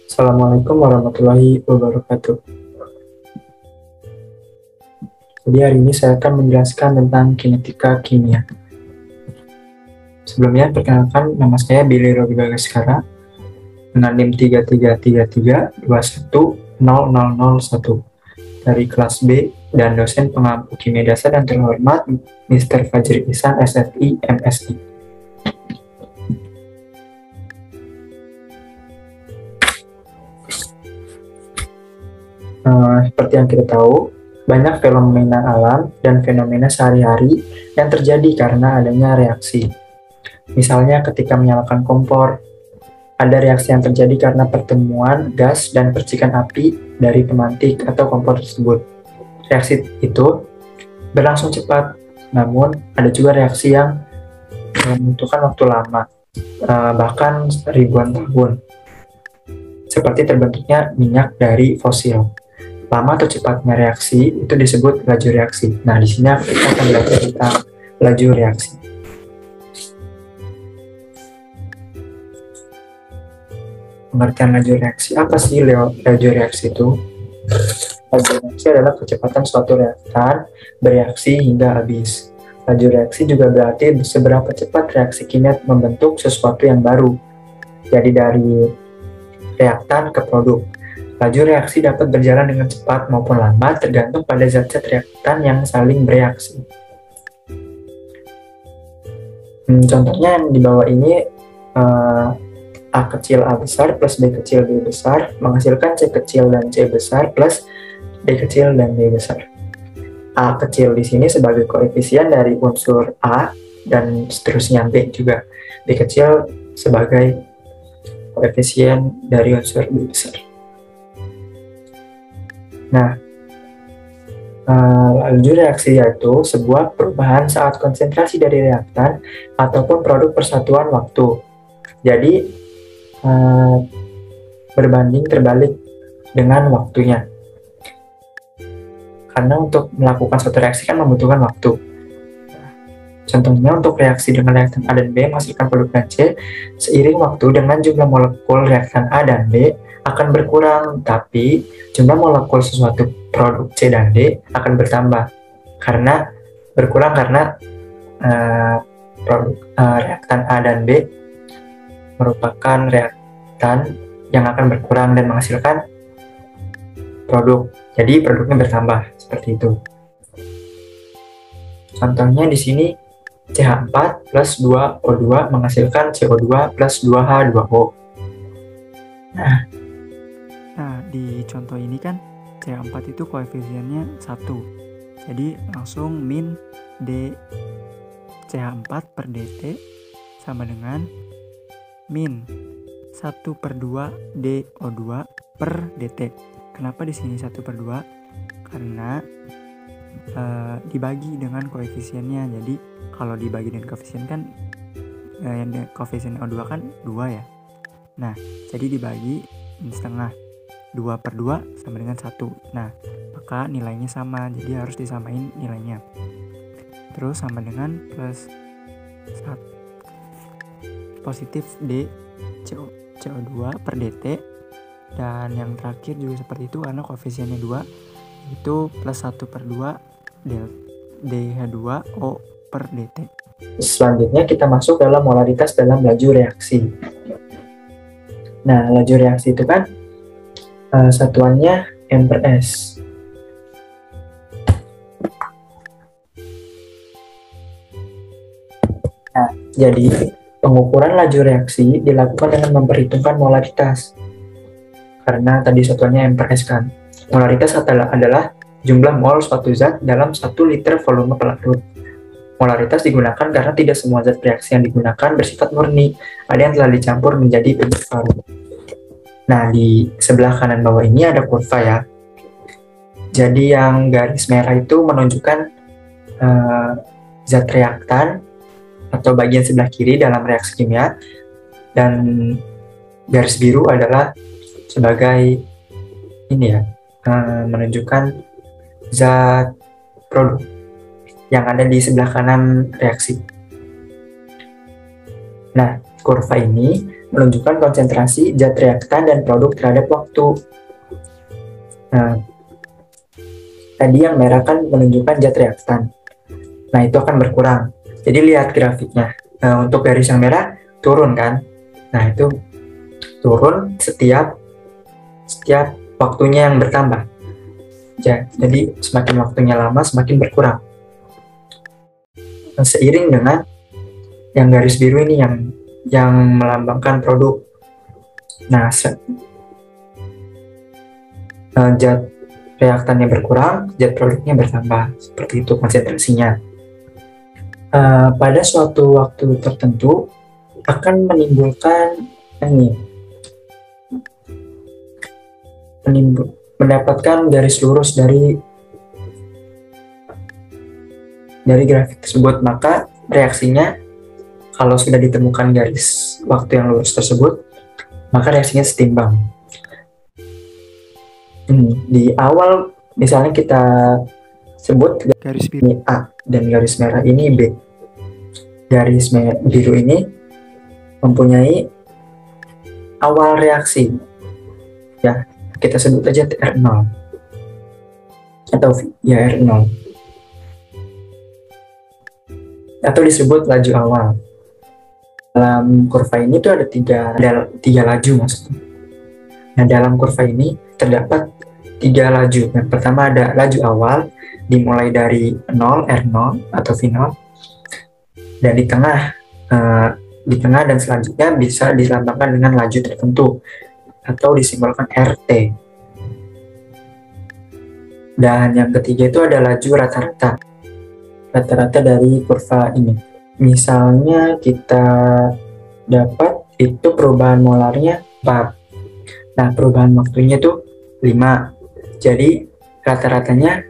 Assalamualaikum warahmatullahi wabarakatuh. Jadi hari ini saya akan menjelaskan tentang kinetika kimia. Sebelumnya, perkenalkan, nama saya Billy Robi Bagaskara dengan NIM 3333210001 dari kelas B dan dosen pengampu kimia dasar dan terhormat Mr. Fajri Ihsan SFI MSI. Seperti yang kita tahu, banyak fenomena alam dan fenomena sehari-hari yang terjadi karena adanya reaksi. Misalnya ketika menyalakan kompor, ada reaksi yang terjadi karena pertemuan gas dan percikan api dari pemantik atau kompor tersebut. Reaksi itu berlangsung cepat, namun ada juga reaksi yang membutuhkan waktu lama, bahkan ribuan tahun, seperti terbentuknya minyak dari fosil. Lama atau cepatnya reaksi itu disebut laju reaksi. Nah, di sini kita akan belajar tentang laju reaksi. Pengertian laju reaksi, apa sih laju reaksi itu? Laju reaksi adalah kecepatan suatu reaktan bereaksi hingga habis. Laju reaksi juga berarti seberapa cepat reaksi kimia membentuk sesuatu yang baru. Jadi dari reaktan ke produk. Laju reaksi dapat berjalan dengan cepat maupun lambat tergantung pada zat-zat reaktan yang saling bereaksi. Contohnya yang di bawah ini, A kecil A besar plus B kecil B besar menghasilkan C kecil dan C besar plus D kecil dan D besar. A kecil di sini sebagai koefisien dari unsur A dan seterusnya B juga. B kecil sebagai koefisien dari unsur B besar. Nah, laju reaksi yaitu sebuah perubahan saat konsentrasi dari reaktan ataupun produk persatuan waktu. Jadi, berbanding terbalik dengan waktunya. Karena untuk melakukan suatu reaksi kan membutuhkan waktu. Contohnya untuk reaksi dengan reaktan A dan B menghasilkan produk dan C, seiring waktu dengan jumlah molekul reaktan A dan B akan berkurang, tapi jumlah molekul sesuatu produk C dan D akan bertambah karena berkurang karena reaktan A dan B merupakan reaktan yang akan berkurang dan menghasilkan produk. Jadi produknya bertambah seperti itu. Contohnya di sini CH4 plus 2O2 menghasilkan CO2 plus 2H2O. Nah, di contoh ini kan CH4 itu koefisiennya 1. Jadi langsung min D CH4 per DT sama dengan min 1/2 DO2 per DT. Kenapa di sini 1/2? Karena dibagi dengan koefisiennya. Jadi kalau dibagi dengan koefisien kan koefisien O2 kan 2 ya. Nah, jadi dibagi setengah. 2/2 sama dengan 1. Nah, maka nilainya sama, jadi harus disamain nilainya. Terus sama dengan plus 1 positif D CO2 per DT. Dan yang terakhir juga seperti itu karena koefisiennya 2, itu plus 1/2 DH2O per DT. Selanjutnya kita masuk dalam molaritas dalam laju reaksi. Nah, laju reaksi itu kan satuannya M/S. Nah, jadi pengukuran laju reaksi dilakukan dengan memperhitungkan molaritas. Karena tadi satuannya M/S kan. Molaritas adalah jumlah mol suatu zat dalam 1 liter volume pelarut. Molaritas digunakan karena tidak semua zat reaksi yang digunakan bersifat murni. Ada yang telah dicampur menjadi penyuh larut. Nah, di sebelah kanan bawah ini ada kurva ya. Jadi yang garis merah itu menunjukkan zat reaktan atau bagian sebelah kiri dalam reaksi kimia, dan garis biru adalah sebagai ini ya, menunjukkan zat produk yang ada di sebelah kanan reaksi. Nah, kurva ini menunjukkan konsentrasi zat reaktan dan produk terhadap waktu. Nah, tadi yang merah kan menunjukkan zat reaktan. Nah, itu akan berkurang. Jadi lihat grafiknya. Nah, untuk garis yang merah turun kan. Nah, itu turun setiap waktunya yang bertambah. Jadi semakin waktunya lama semakin berkurang. Seiring dengan yang garis biru ini yang melambangkan produk. Nah, zat reaktannya berkurang, zat produknya bertambah. Seperti itu konsentrasinya. Pada suatu waktu tertentu akan menimbulkan mendapatkan garis lurus dari grafik tersebut, maka reaksinya kalau sudah ditemukan garis waktu yang lurus tersebut, maka reaksinya setimbang. Di awal misalnya kita sebut garis biru A dan garis merah ini B. Garis biru ini mempunyai awal reaksi. Ya, kita sebut aja R0 atau ya R0 atau disebut laju awal. Dalam kurva ini tuh ada tiga laju maksudnya. Nah, dalam kurva ini terdapat 3 laju. Yang pertama ada laju awal dimulai dari 0 R0 atau V0, dan di tengah dan selanjutnya bisa dilambangkan dengan laju tertentu atau disimbolkan RT. Dan yang ketiga itu ada laju rata-rata dari kurva ini. Misalnya kita dapat itu perubahan molarnya 4. Nah, perubahan waktunya itu 5. Jadi rata-ratanya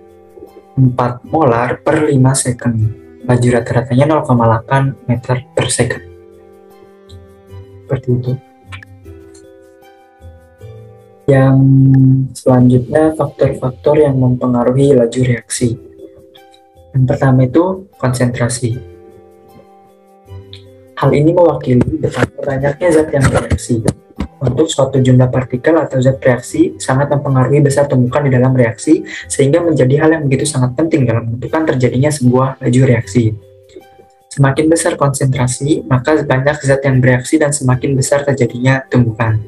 4 molar per 5 second. Laju rata-ratanya 0,8 meter per second. Seperti itu. Yang selanjutnya faktor-faktor yang mempengaruhi laju reaksi. Yang pertama itu konsentrasi. Hal ini mewakili betapa banyaknya zat yang bereaksi. Untuk suatu jumlah partikel atau zat reaksi sangat mempengaruhi besar tumbukan di dalam reaksi, sehingga menjadi hal yang begitu sangat penting dalam menentukan terjadinya sebuah laju reaksi. Semakin besar konsentrasi, maka banyak zat yang bereaksi dan semakin besar terjadinya tumbukan.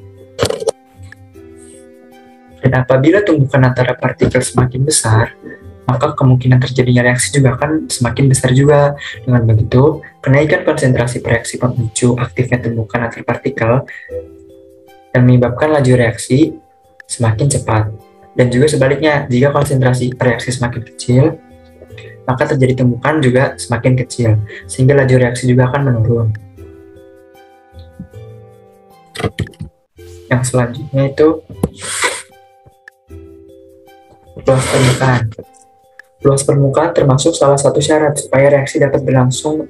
Dan apabila tumbukan antara partikel semakin besar, maka kemungkinan terjadinya reaksi juga akan semakin besar juga. Dengan begitu, kenaikan konsentrasi reaksi pemicu aktifnya tumbukan antar partikel dan menyebabkan laju reaksi semakin cepat. Dan juga sebaliknya, jika konsentrasi reaksi semakin kecil, maka terjadi tumbukan juga semakin kecil, sehingga laju reaksi juga akan menurun. Yang selanjutnya itu luas permukaan. Luas permukaan termasuk salah satu syarat supaya reaksi dapat berlangsung.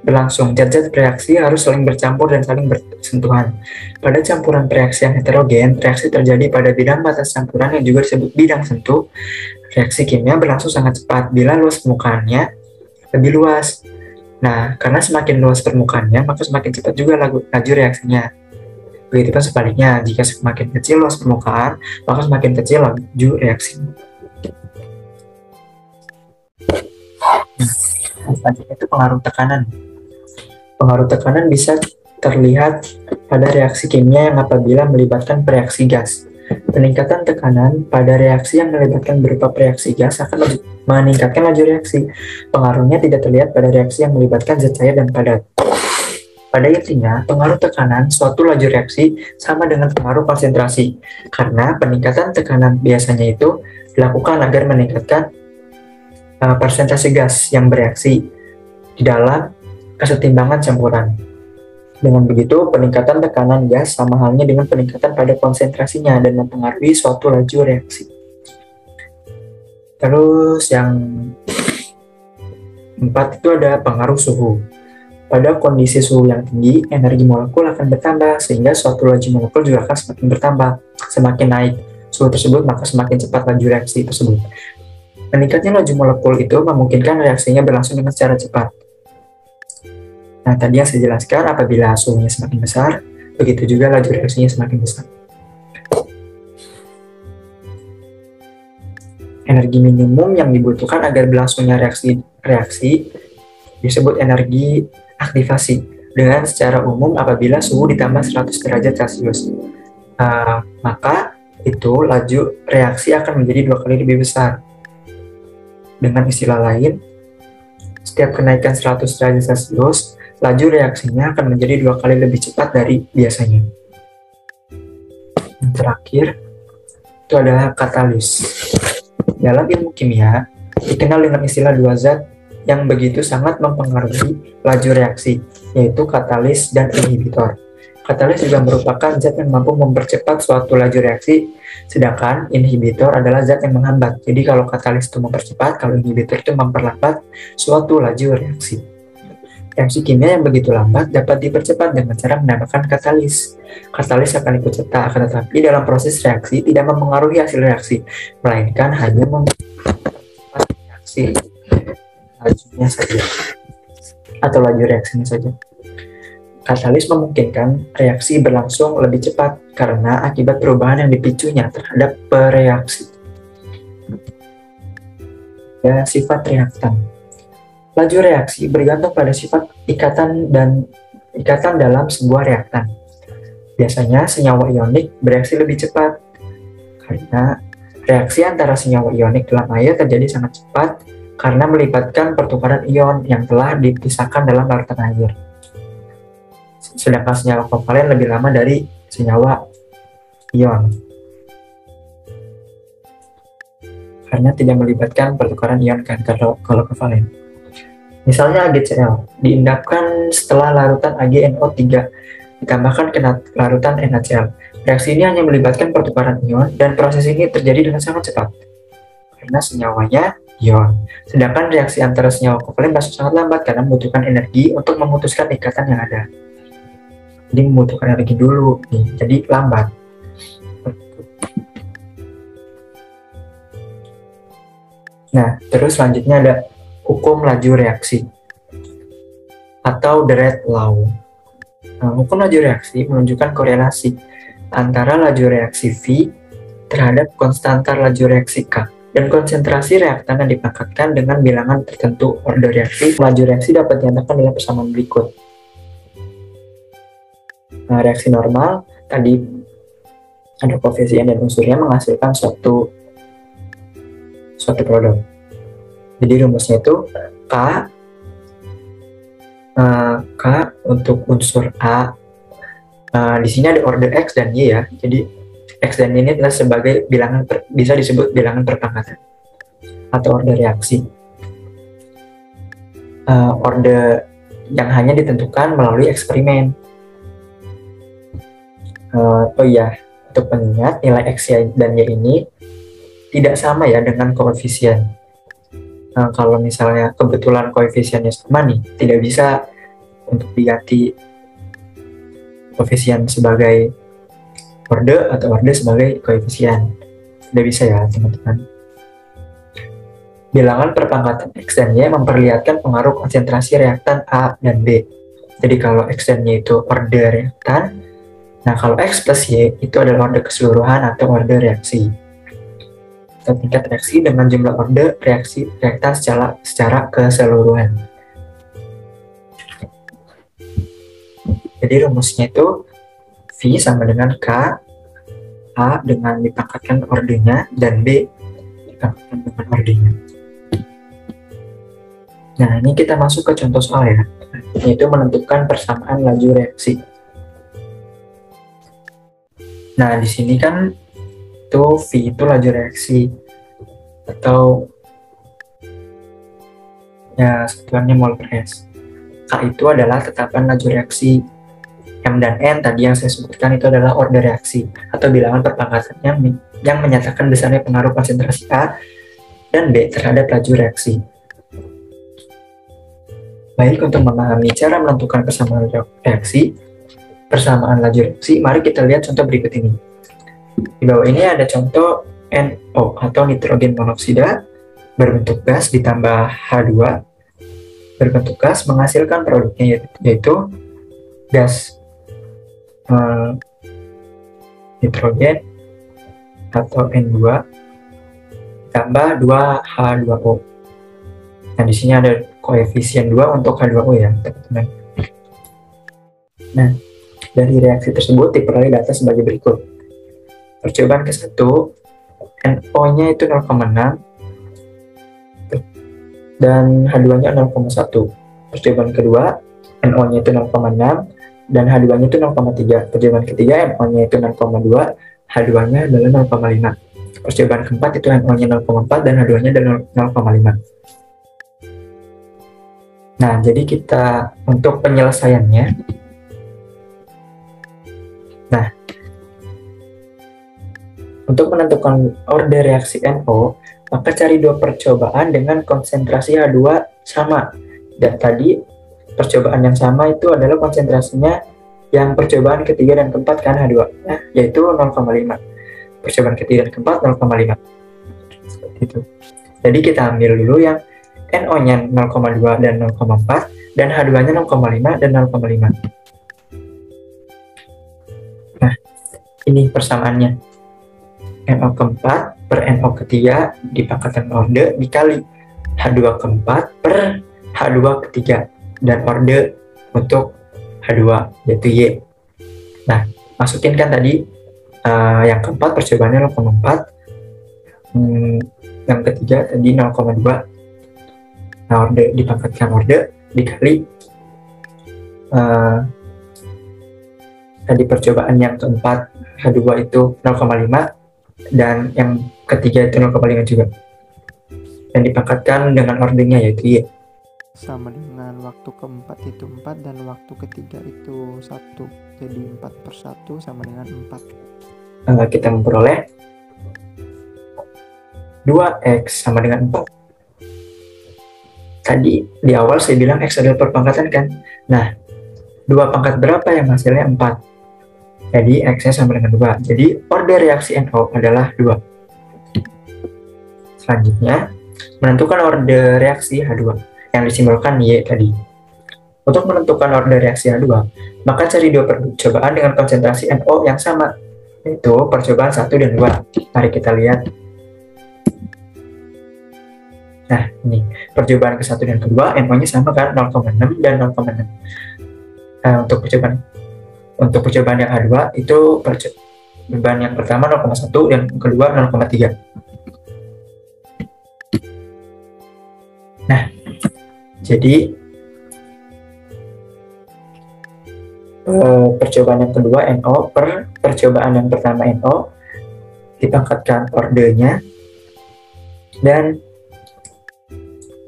Zat-zat reaksi harus saling bercampur dan saling bersentuhan. Pada campuran reaksi yang heterogen, reaksi terjadi pada bidang batas campuran yang juga disebut bidang sentuh. Reaksi kimia berlangsung sangat cepat bila luas permukaannya lebih luas. Nah, karena semakin luas permukaannya, maka semakin cepat juga laju reaksinya. Begitupun sebaliknya, jika semakin kecil luas permukaan, maka semakin kecil laju reaksi. Selanjutnya itu pengaruh tekanan. Pengaruh tekanan bisa terlihat pada reaksi kimia yang apabila melibatkan reaksi gas. Peningkatan tekanan pada reaksi yang melibatkan berupa reaksi gas akan meningkatkan laju reaksi. Pengaruhnya tidak terlihat pada reaksi yang melibatkan zat cair dan padat. Pada intinya, pengaruh tekanan suatu laju reaksi sama dengan pengaruh konsentrasi, karena peningkatan tekanan biasanya itu dilakukan agar meningkatkan persentase gas yang bereaksi di dalam kesetimbangan campuran. Dengan begitu, peningkatan tekanan gas sama halnya dengan peningkatan pada konsentrasinya dan mempengaruhi suatu laju reaksi. Terus yang 4 itu ada pengaruh suhu. Pada kondisi suhu yang tinggi, energi molekul akan bertambah, sehingga suatu laju molekul juga akan semakin bertambah. Semakin naik suhu tersebut, maka semakin cepat laju reaksi tersebut. Meningkatnya laju molekul itu memungkinkan reaksinya berlangsung dengan secara cepat. Nah, tadi yang saya jelaskan, apabila suhunya semakin besar, begitu juga laju reaksinya semakin besar. Energi minimum yang dibutuhkan agar berlangsungnya reaksi disebut energi aktivasi. Dengan secara umum, apabila suhu ditambah 100 derajat Celcius, maka itu laju reaksi akan menjadi 2 kali lebih besar. Dengan istilah lain, setiap kenaikan 100 derajat Celcius, laju reaksinya akan menjadi 2 kali lebih cepat dari biasanya. Yang terakhir, itu adalah katalis. Dalam ilmu kimia, dikenal dengan istilah dua zat yang begitu sangat mempengaruhi laju reaksi, yaitu katalis dan inhibitor. Katalis juga merupakan zat yang mampu mempercepat suatu laju reaksi, sedangkan inhibitor adalah zat yang menghambat. Jadi kalau katalis itu mempercepat, kalau inhibitor itu memperlambat suatu laju reaksi. Reaksi kimia yang begitu lambat dapat dipercepat dengan cara menambahkan katalis. Katalis akan ikut serta, akan tetapi dalam proses reaksi tidak mempengaruhi hasil reaksi, melainkan hanya mempercepat reaksi lajunya saja, atau laju reaksinya saja. Katalis memungkinkan reaksi berlangsung lebih cepat karena akibat perubahan yang dipicunya terhadap pereaksi. Ya, sifat reaktan. Laju reaksi bergantung pada sifat ikatan dalam sebuah reaktan. Biasanya senyawa ionik bereaksi lebih cepat karena reaksi antara senyawa ionik dalam air terjadi sangat cepat karena melibatkan pertukaran ion yang telah dipisahkan dalam larutan air. Sedangkan senyawa kovalen lebih lama dari senyawa ion karena tidak melibatkan pertukaran ion kan kalau kovalen. Misalnya AgCl diendapkan setelah larutan AgNO3 ditambahkan ke larutan NaCl. Reaksi ini hanya melibatkan pertukaran ion dan proses ini terjadi dengan sangat cepat karena senyawanya ion. Sedangkan reaksi antara senyawa kovalen sangat lambat karena membutuhkan energi untuk memutuskan ikatan yang ada. Jadi membutuhkan energi dulu nih, jadi lambat. Nah, terus selanjutnya ada hukum laju reaksi atau Direct Law. Hukum laju reaksi menunjukkan korelasi antara laju reaksi V terhadap konstanta laju reaksi K dan konsentrasi reaktan yang dipangkatkan dengan bilangan tertentu order reaksi. Laju reaksi dapat dinyatakan dalam persamaan berikut. Reaksi normal tadi ada koefisien dan unsurnya menghasilkan suatu produk. Jadi rumusnya itu K untuk unsur A. Di sini ada order X dan Y ya. Jadi X dan Y ini adalah sebagai bilangan bisa disebut bilangan perpangkatan atau order reaksi. Order yang hanya ditentukan melalui eksperimen. Untuk pengingat nilai X dan Y ini tidak sama ya dengan koefisien. Kalau misalnya kebetulan koefisiennya sama nih, tidak bisa untuk diganti koefisien sebagai orde atau orde sebagai koefisien. Tidak bisa ya teman-teman. Bilangan perpangkatan X dan Y memperlihatkan pengaruh konsentrasi reaktan A dan B. Jadi kalau X dan Y itu orde reaktan, nah kalau X plus Y itu adalah orde keseluruhan atau orde reaksi. Atau tingkat reaksi dengan jumlah orde reaktan secara keseluruhan. Jadi rumusnya itu V sama dengan K, A dengan dipangkatkan ordenya, dan B dipangkatkan dengan ordenya. Nah, ini kita masuk ke contoh soal ya, yaitu menentukan persamaan laju reaksi. Nah, di sini kan V itu laju reaksi atau ya satuannya mol per S. K itu adalah tetapan laju reaksi. M dan N tadi yang saya sebutkan itu adalah order reaksi atau bilangan perpangkatannya yang menyatakan besarnya pengaruh konsentrasi A dan B terhadap laju reaksi. Baik, untuk memahami cara menentukan persamaan laju reaksi, mari kita lihat contoh berikut ini. Di bawah ini ada contoh NO atau nitrogen monoksida berbentuk gas ditambah H2 berbentuk gas menghasilkan produknya, yaitu gas nitrogen atau N2 tambah 2H2O. Nah, di sini ada koefisien 2 untuk H2O ya, teman-teman. Nah, dari reaksi tersebut diperoleh data sebagai berikut. Percobaan ke-1, NO-nya itu 0,6 dan H2-nya 0,1. Percobaan kedua, NO-nya itu 0,6 dan H2-nya itu 0,3. Percobaan ketiga, NO-nya itu 0,2, H2-nya adalah 0,5. Percobaan keempat itu NO-nya 0,4 dan H2-nya adalah 0,5. Nah, jadi kita untuk penyelesaiannya, untuk menentukan order reaksi NO, maka cari dua percobaan dengan konsentrasi H2 sama. Dan tadi percobaan yang sama itu adalah konsentrasinya yang percobaan ketiga dan keempat kan H2, yaitu 0,5. Percobaan ketiga dan keempat 0,5. Seperti itu. Jadi kita ambil dulu yang NO-nya 0,2 dan 0,4 dan H2-nya 0,5 dan 0,5. Nah, ini persamaannya. NO keempat per NO ketiga dipangkatkan orde dikali H2 keempat per H2 ketiga dan orde untuk H2 yaitu Y. Nah, masukin kan tadi yang keempat percobaannya 0,4, yang ketiga tadi 0,2. Nah, orde dipangkatkan orde dikali tadi percobaan yang keempat H2 itu 0,5 dan yang ketiga itu 0,5 juga, dan dipangkatkan dengan ordernya yaitu Y. Sama dengan waktu keempat itu 4 dan waktu ketiga itu 1, jadi 4/1 sama dengan 4. Kita memperoleh 2X sama dengan 4. Tadi di awal saya bilang X adalah perpangkatan kan. Nah, 2 pangkat berapa yang hasilnya 4? Jadi X-nya sama dengan 2. Jadi order reaksi NO adalah 2. Selanjutnya, menentukan order reaksi H2 yang disimbolkan Y tadi. Untuk menentukan order reaksi H2, maka cari dua percobaan dengan konsentrasi NO yang sama, yaitu percobaan 1 dan 2. Mari kita lihat. Nah, ini percobaan ke-1 dan ke-2, NO-nya sama kan, 0,6 dan 0,6. Untuk percobaan yang H2 itu percobaan yang pertama 0,1 dan yang kedua 0,3. Nah, jadi percobaan yang kedua NO per percobaan yang pertama NO dipangkatkan ordernya dan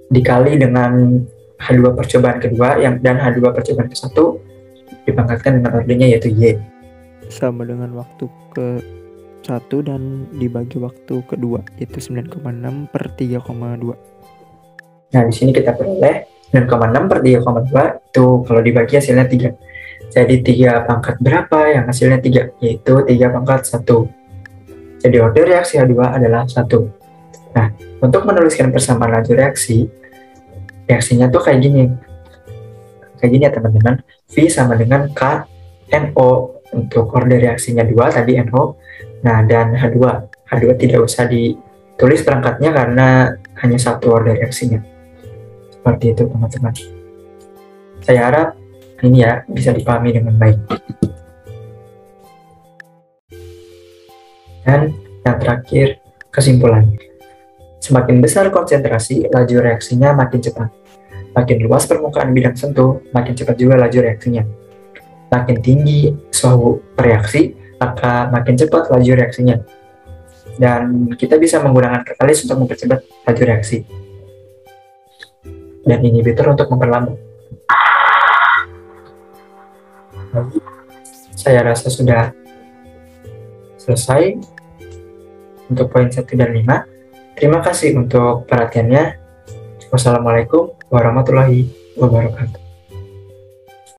dikali dengan H2 percobaan kedua dan H2 percobaan ke-1 dipangkatkan dengan ordernya yaitu Y. Sama dengan waktu ke-1 dan dibagi waktu kedua yaitu 9,6 per 3,2. Nah, di sini kita peroleh 9,6 per 3,2 itu kalau dibagi hasilnya 3. Jadi 3 pangkat berapa yang hasilnya 3? Yaitu 3 pangkat 1. Jadi order reaksi H2 adalah 1. Nah, untuk menuliskan persamaan laju reaksinya tuh kayak gini. Kayak gini ya teman-teman. V sama dengan K NO. Untuk order reaksinya 2 tadi NO. Nah, dan H2. H2 tidak usah ditulis perangkatnya karena hanya satu order reaksinya. Seperti itu teman-teman. Saya harap ini ya bisa dipahami dengan baik. Dan yang terakhir, kesimpulan. Semakin besar konsentrasi, laju reaksinya makin cepat. Makin luas permukaan bidang sentuh, makin cepat juga laju reaksinya. Makin tinggi suhu reaksi, maka makin cepat laju reaksinya. Dan kita bisa menggunakan katalis untuk mempercepat laju reaksi. Dan inhibitor untuk memperlambat. Saya rasa sudah selesai untuk poin 1 dan 5. Terima kasih untuk perhatiannya. Wassalamualaikum warahmatullahi wabarakatuh.